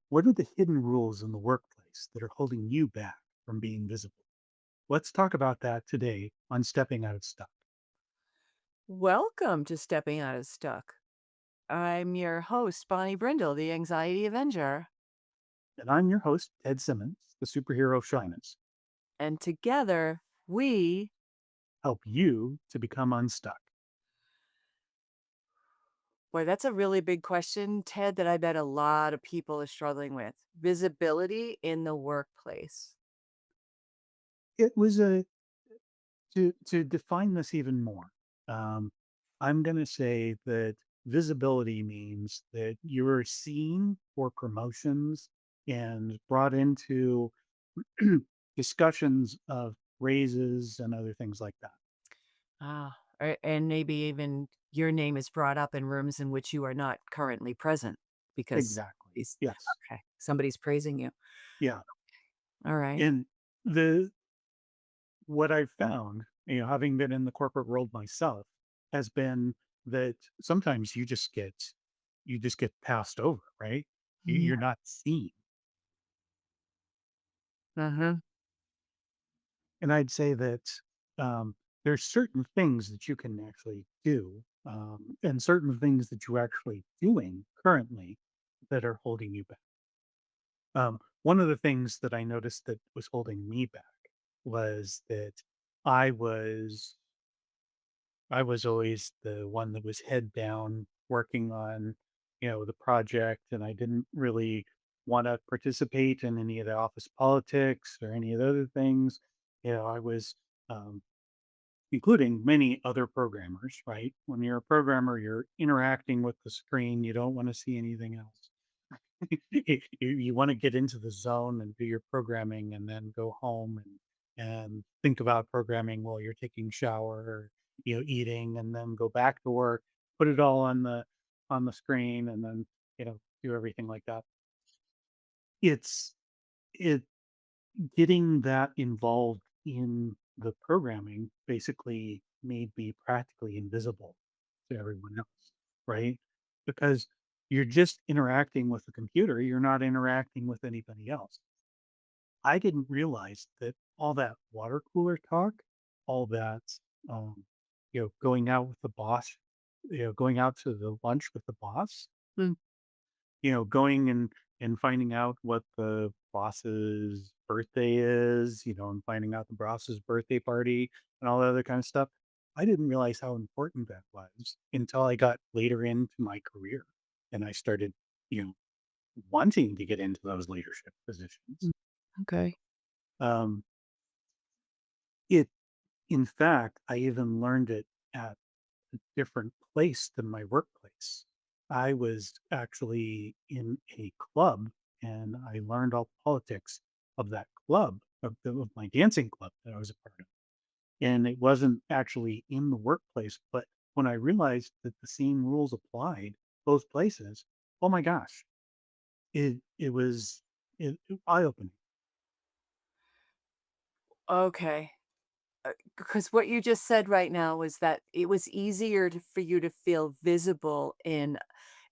What are the hidden rules in the workplace that are holding you back from being visible? Let's talk about that today on Stepping Out of Stuck. Welcome to Stepping Out of Stuck. I'm your host, Bonnie Brindle, the Anxiety Avenger. And I'm your host, Ted Simmons, the Superhero of Shyness. And together, we, Help you to become unstuck. boy, that's a really big question, Ted, that I bet a lot of people are struggling with. Visibility in the workplace. It was a to define this even more. Um, I'm going to say that visibility means that you are seen for promotions and brought into discussions of raises and other things like that. And maybe even your name is brought up in rooms in which you are not currently present because Exactly. he's Yes. okay. Somebody's praising you. Yeah. All right. And the what I've found, having been in the corporate world myself, has been that sometimes you just get passed over, right? Yeah. You're not seen. Uh-huh. And I'd say that there's certain things that you can actually do, and certain things that you're actually doing currently that are holding you back. One of the things that I noticed that was holding me back was that I was I was always the one that was head down working on, the project, and I didn't really want to participate in any of the office politics or any of the other things. I was um, including many other programmers, right? When you're a programmer, you're interacting with the screen. You don't want to see anything else. You want to get into the zone and do your programming and then go home and think about programming while you're taking shower or eating and then go back to work, put it all on the screen and then do everything like that. It's it Getting that involved in the programming basically made me practically invisible to everyone else, right? Because you're just interacting with the computer, you're not interacting with anybody else. I didn't realize that all that water cooler talk, all that, going out with the boss, going out to the lunch with the boss, going and finding out what the boss's birthday is, and finding out the boss's birthday party and all that other kind of stuff. I didn't realize how important that was until I got later into my career and I started, you know, wanting to get into those leadership positions. Mm, okay. Um, it, in fact, I even learned it at a different place than my workplace. I was actually in a club and I learned all the politics of that club, of my dancing club that I was a part of. And it wasn't actually in the workplace, but when I realized that the same rules applied both places, oh my gosh, it was eye opening. Okay. Because what you just said right now was that it was easier for you to feel visible in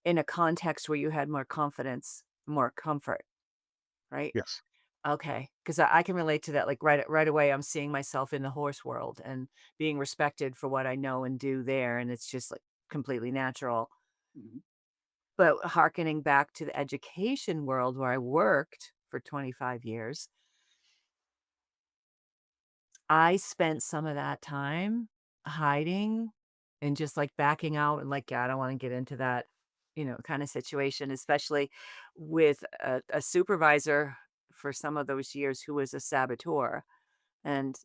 a context where you had more confidence, more comfort, right? Yes. Okay, because I can relate to that. Like right away, I'm seeing myself in the horse world and being respected for what I know and do there, and it's just like completely natural. Mhm. But hearkening back to the education world where I worked for 25 years, I spent some of that time hiding and just, like, backing out and, like, "Yeah, I don't wanna get into that," kinda situation, especially with a supervisor for some of those years who was a saboteur, and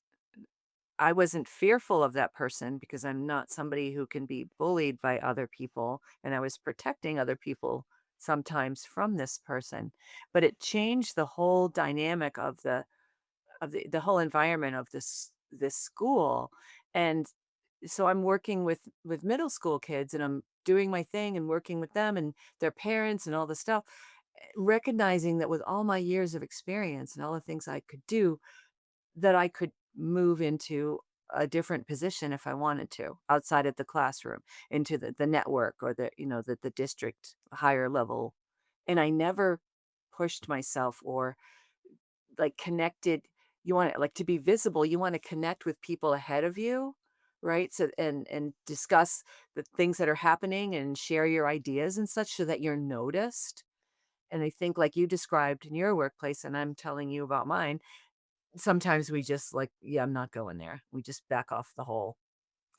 I wasn't fearful of that person because I'm not somebody who can be bullied by other people, and I was protecting other people sometimes from this person, but it changed the whole dynamic of the whole environment of this school, and so I'm working with middle school kids, and I'm doing my thing and working with them and their parents and all the stuff, recognizing that with all my years of experience and all the things I could do, that I could move into a different position if I wanted to, outside of the classroom, into the network or the district higher level, and I never pushed myself or like connected you want like to be visible, you want to connect with people ahead of you, right? So and discuss the things that are happening and share your ideas and such so that you're noticed. And I think like you described in your workplace and I'm telling you about mine, sometimes we just like, yeah, I'm not going there. We just back off the whole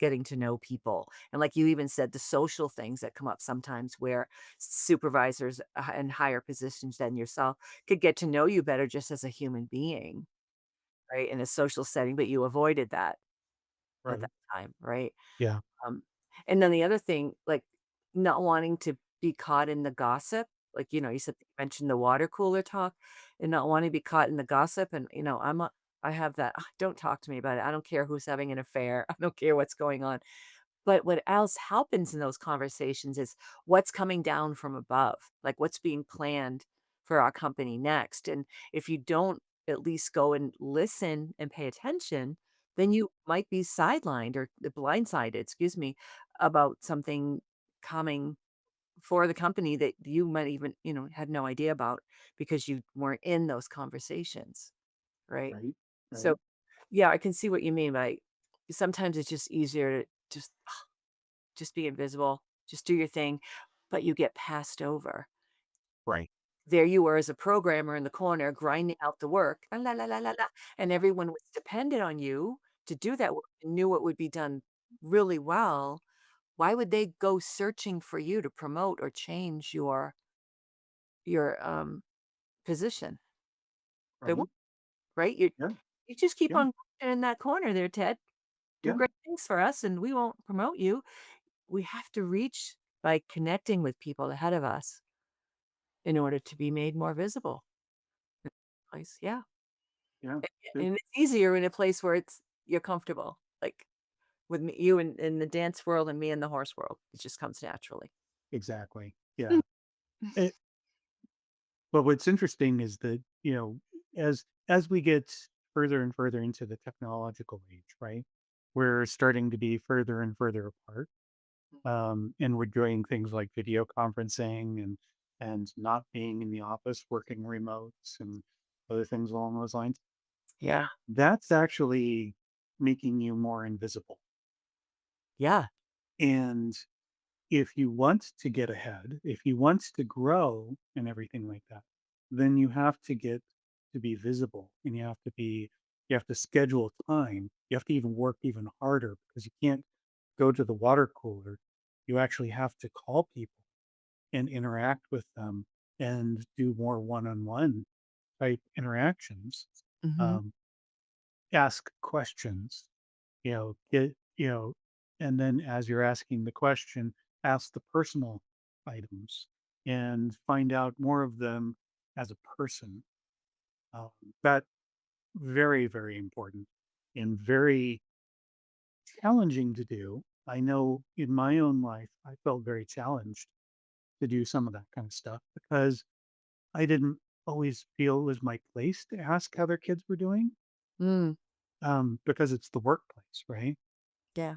getting to know people. And like you even said, the social things that come up sometimes where supervisors in higher positions than yourself could get to know you better just as a human being, right? In a social setting, but you avoided that at that Right. time, right? Yeah. Um, and then the other thing, like, not wanting to be caught in the gossip, like, you said you mentioned the water cooler talk and not wanting to be caught in the gossip, and, I have that, "Ah, don't talk to me about it. I don't care who's having an affair. I don't care what's going on." But what else happens in those conversations is what's coming down from above, like what's being planned for our company next. And if you don't at least go and listen and pay attention, then you might be sidelined or blindsided, excuse me, about something coming for the company that you might even, had no idea about because you weren't in those conversations, right? Right. So, Right. yeah, I can see what you mean by sometimes it's just easier to just be invisible, just do your thing, but you get passed over. Right. There you were as a programmer in the corner grinding out the work, "La, la, la, la, la, la," and everyone was dependent on you to do that work and knew it would be done really well. Why would they go searching for you to promote or change your position? They won't, Right. right? You Yeah. you just keep Yeah. on in that corner there, Ted. Do Yeah. great things for us, and we won't promote you. We have to reach by connecting with people ahead of us in order to be made more visible. Place, yeah, Yeah. It, and it's easier in a place where you're comfortable, like, with me you in the dance world and me in the horse world. It just comes naturally. exactly. Yeah. It, but what's interesting is that, as we get further and further into the technological age, right? We're starting to be further and further apart. And we're doing things like video conferencing and not being in the office, working remotes and other things along those lines. Yeah. That's actually making you more invisible. Yeah. And if you want to get ahead, if you want to grow and everything like that, then you have to get to be visible and you have to schedule time. You have to even work even harder because you can't go to the water cooler. You actually have to call people and interact with them and do more one-on-one type interactions. Mhm. Um, ask questions, get, and then as you're asking the question, ask the personal items and find out more of them as a person. Um, that very, very important and very challenging to do. I know in my own life, I felt very challenged to do some of that kind of stuff because I didn't always feel it was my place to ask how their kids were doing, Mm, because it's the workplace, right? yeah.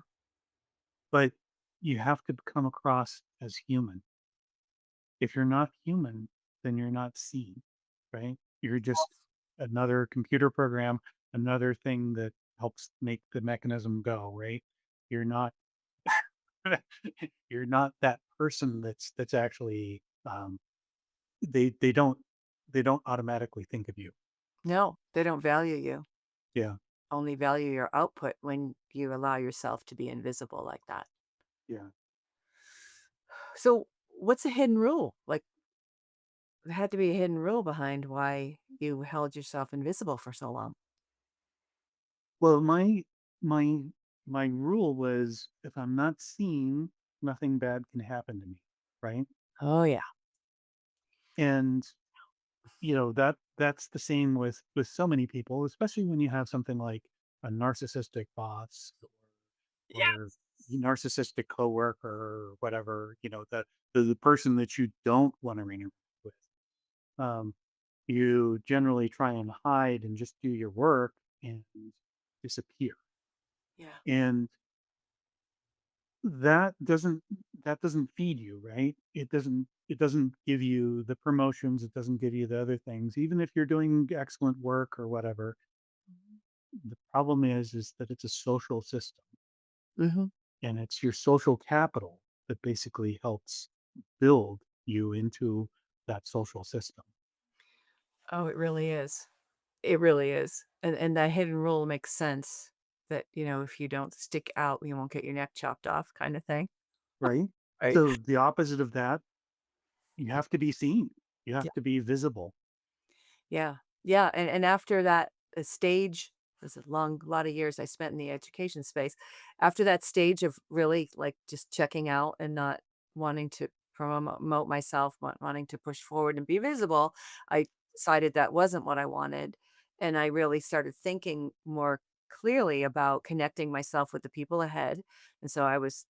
But you have to come across as human. If you're not human, then you're not seen, right? You're just another computer program, another thing that helps make the mechanism go, right? You're not you're not that person that's actually they don't they don't automatically think of you. No, they don't value you. Yeah. Only value your output when you allow yourself to be invisible like that. Yeah. So, what's a hidden rule? Like, there had to be a hidden rule behind why you held yourself invisible for so long. Well, my my rule was if I'm not seen, nothing bad can happen to me, right? Oh, yeah. And that's the same with so many people, especially when you have something like a narcissistic boss or narcissistic coworker or whatever, the person that you don't want to interact with. Um, you generally try and hide and just do your work and disappear. Yeah. And that doesn't that doesn't feed you, right? It doesn't give you the promotions, it doesn't give you the other things. Even if you're doing excellent work or whatever, the problem is that it's a social system, Mhm. and it's your social capital that basically helps build you into that social system, Oh, it really is. It really is. And that hidden rule makes sense that, if you don't stick out, you won't get your neck chopped off kinda thing. right? Right. So the opposite of that, you have to be seen. You Yeah. have to be visible, Yeah. Yeah, and after that, stage was a lot of years I spent in the education space. After that stage of really, like, just checking out and not wanting to promote myself, wanting to push forward and be visible, I decided that wasn't what I wanted, and I really started thinking more clearly about connecting myself with the people ahead, and so I was,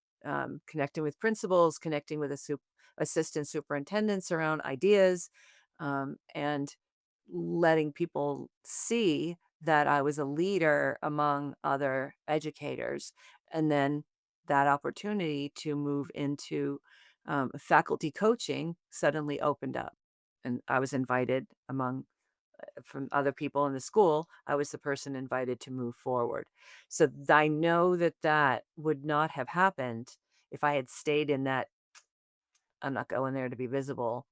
connecting with principals, connecting with assistant superintendents around ideas, and letting people see that I was a leader among other educators. And then that opportunity to move into faculty coaching suddenly opened up. And I was invited from other people in the school. I was the person invited to move forward. So I know that that would not have happened if I had stayed in that I'm not going there to be visible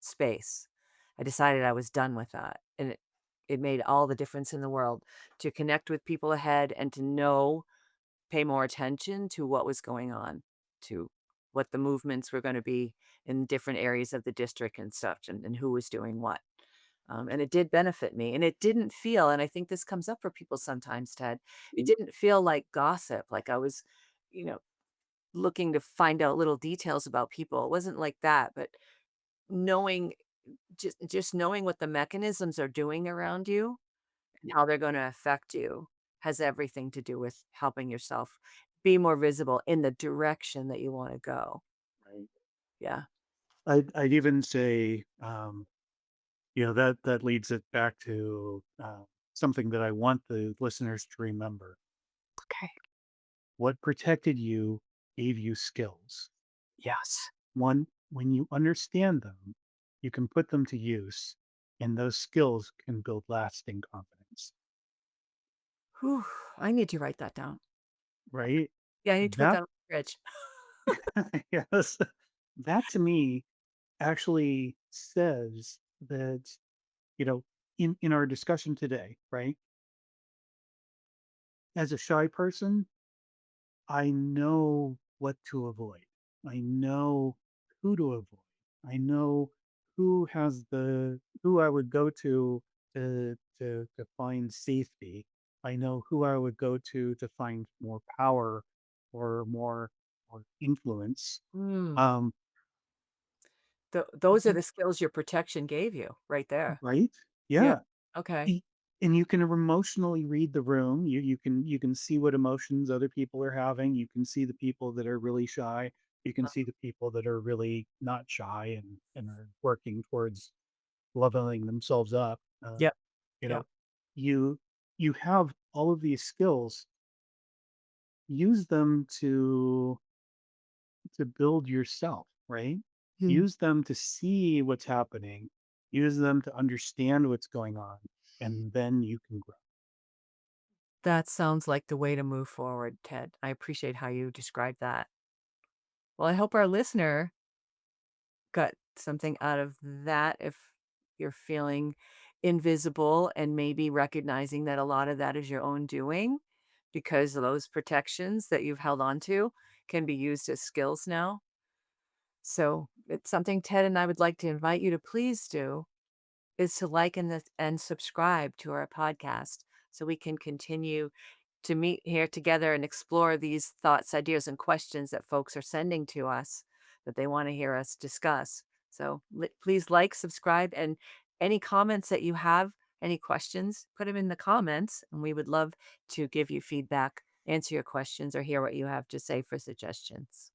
space. I decided I was done with that, and it made all the difference in the world to connect with people ahead and to pay more attention to what was going on, to what the movements were gonna be in different areas of the district and such, and who was doing what. And it did benefit me, and it didn't feel and I think this comes up for people sometimes, Ted, it didn't feel like gossip, like I was, you know, looking to find out little details about people. It wasn't like that, but knowing just knowing what the mechanisms are doing around you and how they're gonna affect you has everything to do with helping yourself be more visible in the direction that you wanna go. right? Yeah. I'd even say, that leads it back to, something that I want the listeners to remember. Okay. What protected you gave you skills. Yes. One, when you understand them, you can put them to use, and those skills can build lasting confidence, Whew, I need to write that down. right? Yeah, I need to put that That on the fridge. yes, that to me actually says that, you know, in our discussion today, right? As a shy person, I know what to avoid. I know who to avoid. I know who I would go to find safety. I know who I would go to find more power or more influence. Mm, Um, those are you the skills your protection gave you right there. right? Yeah. Yeah. Okay. Y and you can emotionally read the room. You can see what emotions other people are having. You can see the people that are really shy. You can see the people that are really not shy and are working towards leveling themselves up. Yep. You Yep. know, you you have all of these skills. Use them to build yourself, right? Mm. Use them to see what's happening. Use them to understand what's going on, and then you can grow. That sounds like the way to move forward, Ted. I appreciate how you described that. Well, I hope our listener got something out of that if you're feeling invisible and maybe recognizing that a lot of that is your own doing because those protections that you've held on to can be used as skills now. So it's something Ted and I would like to invite you to please do is to like and subscribe to our podcast so we can continue to meet here together and explore these thoughts, ideas, and questions that folks are sending to us that they want to hear us discuss. So please like, subscribe, and any comments that you have, any questions, put them in the comments, and we would love to give you feedback, answer your questions, or hear what you have to say for suggestions.